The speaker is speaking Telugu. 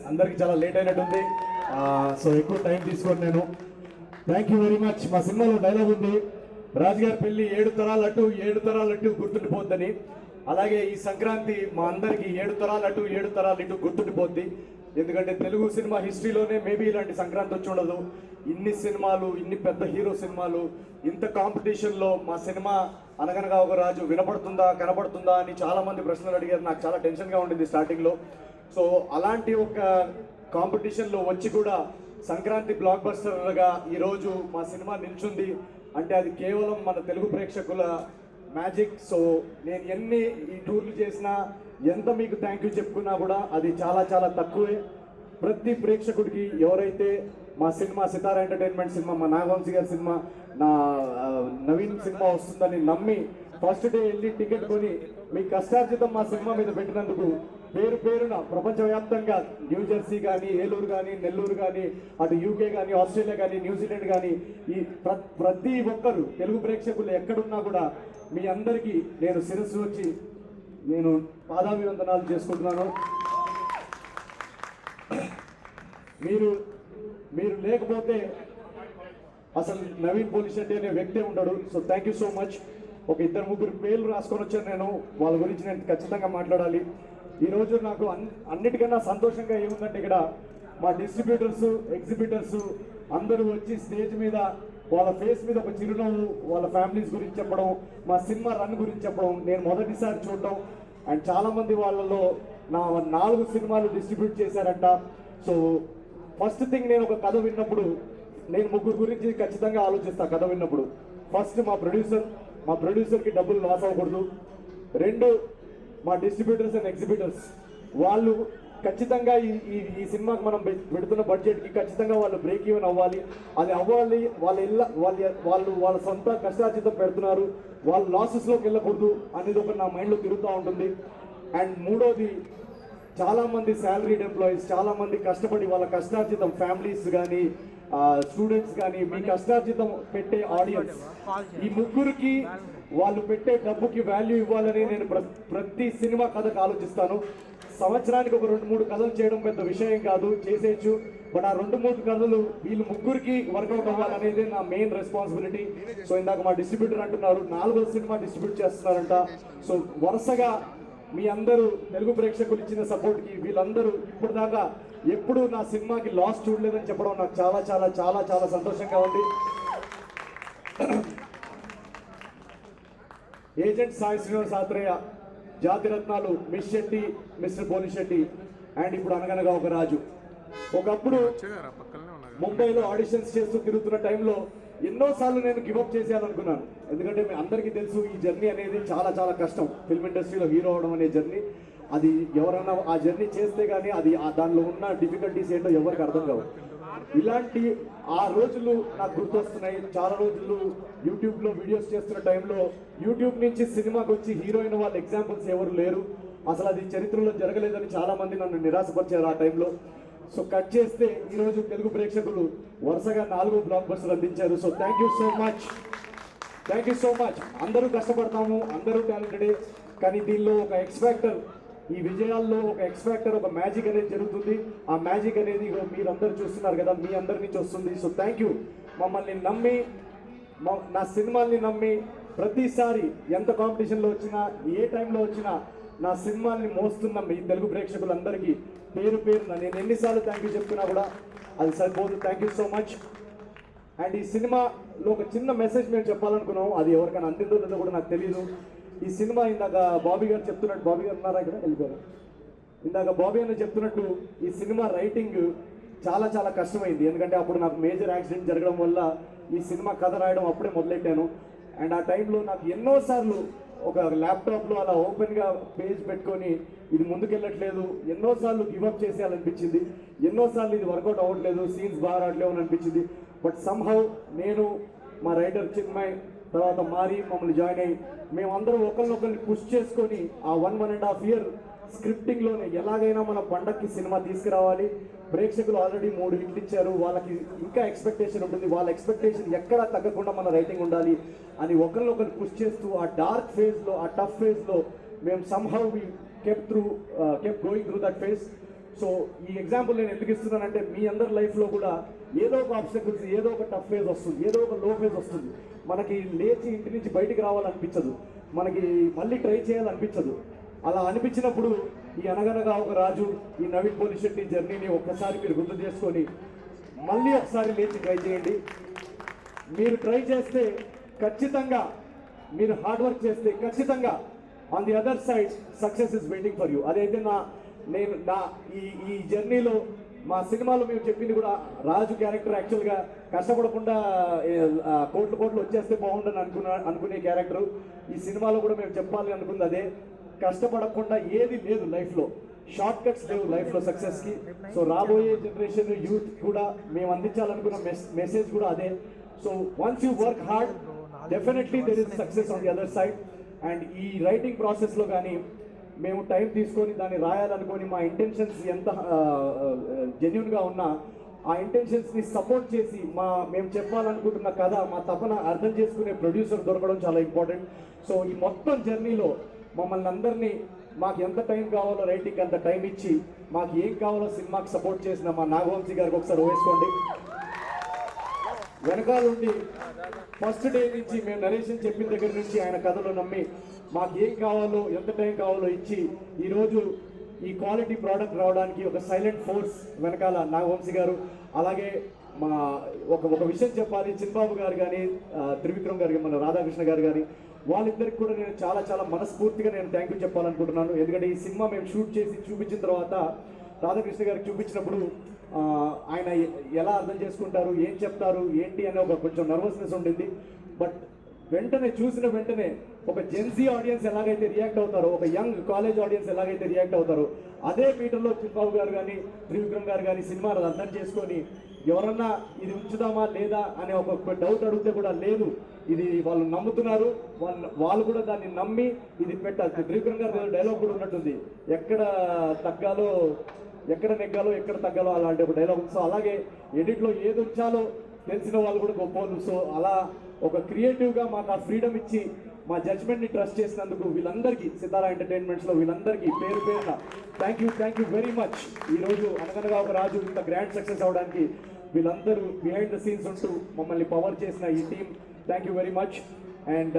అందరికి చాలా లేట్ అయినట్టుంది. సో ఎక్కువ టైం తీసుకోండి నేను. Thank you very much. మా సినిమాలో డైలాగ్ ఉంది, రాజుగారి పెళ్లి 7 తరాలు అటు గుర్తుండిపోద్దని. అలాగే ఈ సంక్రాంతి మా అందరికి 7 తరాలు ఇటు గుర్తుండిపోద్ది. ఎందుకంటే తెలుగు సినిమా హిస్టరీలోనే మేబీ ఇలాంటి సంక్రాంతి వచ్చి ఉండదు. ఇన్ని సినిమాలు, ఇన్ని పెద్ద హీరో సినిమాలు, ఇంత కాంపిటీషన్లో మా సినిమా అనగనగా ఒక రాజు వినపడుతుందా కనపడుతుందా అని చాలా మంది ప్రశ్నలు అడిగారు. నాకు చాలా టెన్షన్గా ఉండింది స్టార్టింగ్లో. సో అలాంటి ఒక కాంపిటీషన్లో వచ్చి కూడా సంక్రాంతి బ్లాక్ బస్టర్గా ఈరోజు మా సినిమా నిల్చుంది అంటే అది కేవలం మన తెలుగు ప్రేక్షకుల మ్యాజిక్. సో నేను ఎన్ని ఈ టూర్లు చేసినా, ఎంత మీకు థ్యాంక్ యూ చెప్పుకున్నా కూడా అది చాలా చాలా తక్కువే. ప్రతి ప్రేక్షకుడికి ఎవరైతే మా సినిమా సితారా ఎంటర్టైన్మెంట్ సినిమా, మా నాగవంశీ గారి సినిమా, నా నవీన్ సినిమా వస్తుందని నమ్మి ఫస్ట్ డే వెళ్ళి టికెట్ కొని మీ కష్టార్జితం మా సినిమా మీద పెట్టినందుకు పేరు పేరున ప్రపంచవ్యాప్తంగా న్యూజెర్సీ కానీ, ఏలూరు కానీ, నెల్లూరు కానీ, అటు యూకే కానీ, ఆస్ట్రేలియా కానీ, న్యూజిలాండ్ కానీ, ఈ ప్రతి ఒక్కరు తెలుగు ప్రేక్షకులు ఎక్కడున్నా కూడా మీ అందరికీ నేను శిరస్సు వచ్చి నేను పాదాభివందనాలు చేసుకుంటున్నాను. మీరు లేకపోతే అసలు నవీన్ పోలిశెట్టి అనే వ్యక్తే ఉండడు. So thank you so much. ఒక 2-3 పేర్లు రాసుకొని వచ్చాను నేను, వాళ్ళ గురించి నేను ఖచ్చితంగా మాట్లాడాలి. ఈరోజు నాకు అన్నిటికన్నా సంతోషంగా ఏముందంటే ఇక్కడ మా డిస్ట్రిబ్యూటర్స్, ఎగ్జిబిటర్స్ అందరూ వచ్చి స్టేజ్ మీద వాళ్ళ ఫేస్ మీద ఒక చిరునవ్వు, వాళ్ళ ఫ్యామిలీస్ గురించి చెప్పడం, మా సినిమా రన్ గురించి చెప్పడం నేను మొదటిసారి చూడటం. అండ్ చాలామంది వాళ్ళలో నా 4 సినిమాలు డిస్ట్రిబ్యూట్ చేశారంట. సో ఫస్ట్ థింగ్, నేను ఒక కథ విన్నప్పుడు నేను 3 గురించి ఖచ్చితంగా ఆలోచిస్తాను. కథ విన్నప్పుడు ఫస్ట్ మా ప్రొడ్యూసర్కి డబ్బులు లాస్ అవ్వకూడదు. 2 మా డిస్ట్రిబ్యూటర్స్ అండ్ ఎగ్జిబిటర్స్, వాళ్ళు ఖచ్చితంగా ఈ సినిమాకి మనం పెడుతున్న బడ్జెట్కి ఖచ్చితంగా వాళ్ళు బ్రేక్ ఈవెన్ అవ్వాలి. అది అవ్వాలి. వాళ్ళ సొంత కష్టార్జితం పెడుతున్నారు, వాళ్ళు లాసెస్లోకి వెళ్ళకూడదు అనేది ఒక నా మైండ్లో తిరుగుతూ ఉంటుంది. అండ్ 3వది, చాలామంది శాలరీడ్ ఎంప్లాయీస్, చాలామంది కష్టపడి వాళ్ళ కష్టార్జితం, ఫ్యామిలీస్ కానీ, స్టూడెంట్స్ కానీ, మీ కష్టార్జితం పెట్టే ఆడియన్స్, ఈ 3కి వాళ్ళు పెట్టే డబ్బుకి వాల్యూ ఇవ్వాలని నేను ప్రతి సినిమా కథకు ఆలోచిస్తాను. సంవత్సరానికి ఒక 2-3 కథలు చేయడం పెద్ద విషయం కాదు, చేసేయచ్చు. బట్ ఆ 2-3 కథలు వీళ్ళు 3కి వర్కౌట్ అవ్వాలనేది నా మెయిన్ రెస్పాన్సిబిలిటీ. సో ఇందాక మా డిస్ట్రిబ్యూటర్ అంటున్నారు 4వ సినిమా డిస్ట్రిబ్యూట్ చేస్తున్నారంట. సో వరుసగా మీ అందరూ తెలుగు ప్రేక్షకులు ఇచ్చిన సపోర్ట్కి వీళ్ళందరూ ఇప్పుడు దాకా ఎప్పుడు నా సినిమాకి లాస్ చూడలేదని చెప్పడం నాకు చాలా చాలా చాలా చాలా సంతోషంగా ఉంది. Agent Sai Srinivas Athreya, Jathiratnalu miss Shetty, mister Polishetty, and ఇప్పుడు అనగనగా ఒక రాజు. ఒకప్పుడు ముంబైలో ఆడిషన్స్ చేస్తూ తిరుగుతున్న టైంలో ఎన్నోసార్లు నేను గివప్ చేసేయాలనుకున్నాను. ఎందుకంటే మీ అందరికీ తెలుసు ఈ జర్నీ అనేది చాలా చాలా కష్టం. ఫిల్మ్ ఇండస్ట్రీలో హీరో అవడం అనే జర్నీ, అది ఎవరన్నా ఆ జర్నీ చేస్తే కానీ అది దానిలో ఉన్న డిఫికల్టీస్ ఏంటో ఎవరికి అర్థం కావు. ఇలాంటి ఆ రోజులు నాకు గుర్తొస్తున్నాయి. చాలా రోజులు యూట్యూబ్లో వీడియోస్ చేస్తున్న టైంలో యూట్యూబ్ నుంచి సినిమాకి వచ్చి హీరో అయిన వాళ్ళ ఎగ్జాంపుల్స్ ఎవరు లేరు. అసలు అది చరిత్రలో జరగలేదని చాలామంది నన్ను నిరాశపరిచారు ఆ టైంలో. సో కట్ చేస్తే ఈరోజు తెలుగు ప్రేక్షకులు వరుసగా 4 బ్లాక్ బస్టర్లు అందించారు. So thank you so much. అందరూ కష్టపడతాము, అందరూ టాలెంటెడే, కానీ దీనిలో ఒక ఎక్స్ఫాక్టర్, ఈ విజయాల్లో ఒక ఎక్స్ఫాక్టర్, ఒక మ్యాజిక్ అనేది జరుగుతుంది. ఆ మ్యాజిక్ అనేది మీరందరూ చూస్తున్నారు కదా, మీ అందరి నుంచి వస్తుంది. So thank you. మమ్మల్ని నమ్మి, నా సినిమాల్ని నమ్మి ప్రతిసారి ఎంత కాంపిటీషన్లో వచ్చినా, ఏ టైంలో వచ్చినా నా సినిమాల్ని మోస్తున్న మీ తెలుగు ప్రేక్షకులందరికీ పేరు పేరున నేను ఎన్నిసార్లు థ్యాంక్ యూ చెప్తున్నా కూడా అది సరిపోదు. Thank you so much. And ఈ సినిమాలో ఒక చిన్న మెసేజ్ మేము చెప్పాలనుకున్నాం, అది ఎవరికైనా అందిందో లేదో కూడా నాకు తెలియదు. ఈ సినిమా ఇందాక బాబీ గారు చెప్తున్నట్టు, బాబీ గారు ఉన్నారా ఇక్కడ, వెళ్ళిపోయారు. ఇందాక బాబీ అన్న చెప్తున్నట్టు ఈ సినిమా రైటింగ్ చాలా చాలా కష్టమైంది. ఎందుకంటే అప్పుడు నాకు మేజర్ యాక్సిడెంట్ జరగడం వల్ల ఈ సినిమా కథ రాయడం అప్పుడే మొదలెట్టాను. అండ్ ఆ టైంలో నాకు ఎన్నోసార్లు ఒక ల్యాప్టాప్లో అలా ఓపెన్గా పేజ్ పెట్టుకొని ఇది ముందుకెళ్ళట్లేదు, ఎన్నోసార్లు గివప్ చేసేయాలనిపించింది, ఎన్నోసార్లు ఇది వర్కౌట్ అవ్వట్లేదు, సీన్స్ బాగా రావట్లేవు అని అనిపించింది. బట్ సమ్హౌ నేను, మా రైటర్ చిన్మయ్, తర్వాత మారి మమ్మల్ని జాయిన్ అయ్యి మేమందరం ఒకరినొకరిని పుష్ చేసుకొని ఆ 1.5 ఇయర్ స్క్రిప్టింగ్లోనే ఎలాగైనా మన పండక్కి సినిమా తీసుకురావాలి. ప్రేక్షకులు ఆల్రెడీ 3 హిట్లు ఇచ్చారు, వాళ్ళకి ఇంకా ఎక్స్పెక్టేషన్ ఉంటుంది, వాళ్ళ ఎక్స్పెక్టేషన్ ఎక్కడా తగ్గకుండా మన రైటింగ్ ఉండాలి అని ఒకరినొకరు పుష్ చేస్తూ ఆ డార్క్ ఫేజ్లో, ఆ టఫ్ ఫేజ్లో మేము somehow we kept going through that phase. So ఈ ఎగ్జాంపుల్ నేను ఎందుకు ఇస్తున్నానంటే మీ అందరి లైఫ్లో కూడా ఏదో ఒక ఆబ్స్టకల్స్, ఏదో ఒక టఫ్ ఫేజ్ వస్తుంది, ఏదో ఒక లో ఫేజ్ వస్తుంది. మనకి లేచి ఇంటి నుంచి బయటికి రావాలనిపించదు, మనకి మళ్ళీ ట్రై చేయాలనిపించదు. అలా అనిపించినప్పుడు ఈ అనగనగా ఒక రాజు, ఈ నవీన్ పోలిశెట్టి జర్నీని ఒక్కసారి మీరు గుర్తు చేసుకొని మళ్ళీ ఒకసారి లేచి ట్రై చేయండి. మీరు ట్రై చేస్తే ఖచ్చితంగా, మీరు హార్డ్ వర్క్ చేస్తే ఖచ్చితంగా on the other side success is waiting for you. అదైతే నేను ఈ జర్నీలో మా సినిమాలో మేము చెప్పింది కూడా, రాజు క్యారెక్టర్ యాక్చువల్గా కష్టపడకుండా కోట్లు వచ్చేస్తే బాగుండని అనుకునే క్యారెక్టర్. ఈ సినిమాలో కూడా మేము చెప్పాలి అనుకుంది అదే. కష్టపడకుండా ఏది లేదు లైఫ్లో, షార్ట్ కట్స్ లేవు లైఫ్లో సక్సెస్కి. సో రాబోయే జనరేషన్ యూత్ కూడా మేము అందించాలనుకున్న మెసేజ్ కూడా అదే. So once you work hard, definitely there is success on the other side. And ఈ రైటింగ్ ప్రాసెస్లో కానీ మేము టైం తీసుకొని దాన్ని రాయాలనుకొని మా ఇంటెన్షన్స్ ఎంత జెన్యున్గా ఉన్నా ఆ ఇంటెన్షన్స్ని సపోర్ట్ చేసి మేము చెప్పాలనుకుంటున్న కథ, మా తపన అర్థం చేసుకునే ప్రొడ్యూసర్ దొరకడం చాలా ఇంపార్టెంట్. సో ఈ మొత్తం జర్నీలో మమ్మల్ని అందరినీ మాకు ఎంత టైం కావాలో రైటింగ్ అంత టైం ఇచ్చి మాకు ఏం కావాలో సినిమాకి సపోర్ట్ చేసిన మా నాగవంశీ గారికి ఒకసారి వేసుకోండి. వెనకాల నుండి ఫస్ట్ డే నుంచి మేము నరేషన్ చెప్పిన దగ్గర నుంచి ఆయన కథలో నమ్మి మాకు ఏం కావాలో ఎంత టైం కావాలో ఇచ్చి ఈరోజు ఈ క్వాలిటీ ప్రోడక్ట్ రావడానికి ఒక సైలెంట్ ఫోర్స్ వెనకాల నాగవంశీ గారు. అలాగే మా ఒక విషయం చెప్పాలి, చిన్బాబు గారు కానీ, త్రివిక్రమ్ గారు, మన రాధాకృష్ణ గారు కానీ, వాళ్ళిద్దరికి కూడా నేను చాలా మనస్ఫూర్తిగా నేను థ్యాంక్ యూ చెప్పాలనుకుంటున్నాను. ఎందుకంటే ఈ సినిమా మేము షూట్ చేసి చూపించిన తర్వాత రాధాకృష్ణ గారికి చూపించినప్పుడు ఆయన ఎలా అర్థం చేసుకుంటారు, ఏం చెప్తారు, ఏంటి అనే ఒక కొంచెం నర్వస్నెస్ ఉండింది. బట్ చూసిన వెంటనే ఒక జెన్సీ ఆడియన్స్ ఎలాగైతే రియాక్ట్ అవుతారో, ఒక యంగ్ కాలేజ్ ఆడియన్స్ ఎలాగైతే రియాక్ట్ అవుతారో, అదే మీటర్లో చిన్బాబు గారు కానీ, త్రివిక్రమ్ గారు కానీ సినిమాను అర్థం చేసుకొని ఎవరన్నా ఇది ఉంచుదామా లేదా అనే ఒక డౌట్ అడిగితే కూడా లేదు, ఇది వాళ్ళు నమ్ముతున్నారు, వాళ్ళు కూడా దాన్ని నమ్మి ఇది పెట్టాలి. త్రివిక్రమ్ గారు డైలాగ్ కూడా ఉన్నట్టుంది, ఎక్కడ తగ్గాలో, ఎక్కడ నెగ్గాలో, ఎక్కడ తగ్గాలో అలాంటి ఒక డైలాగ్. సో అలాగే ఎడిట్లో ఏది ఉంచాలో తెలిసిన వాళ్ళు కూడా గొప్ప. సో అలా ఒక క్రియేటివ్గా మాకు ఆ ఫ్రీడమ్ ఇచ్చి మా జడ్జ్మెంట్ని ట్రస్ట్ చేసినందుకు వీళ్ళందరికీ, సితారా ఎంటర్టైన్మెంట్స్లో వీళ్ళందరికీ పేరు పేరున థ్యాంక్ యూ వెరీ మచ్. ఈరోజు అనగనగా ఒక రాజు ఇంత గ్రాండ్ సక్సెస్ అవడానికి వీళ్ళందరూ బిహైండ్ ద సీన్స్ ఉంటూ మమ్మల్ని పవర్ చేసిన ఈ team, thank you very much. And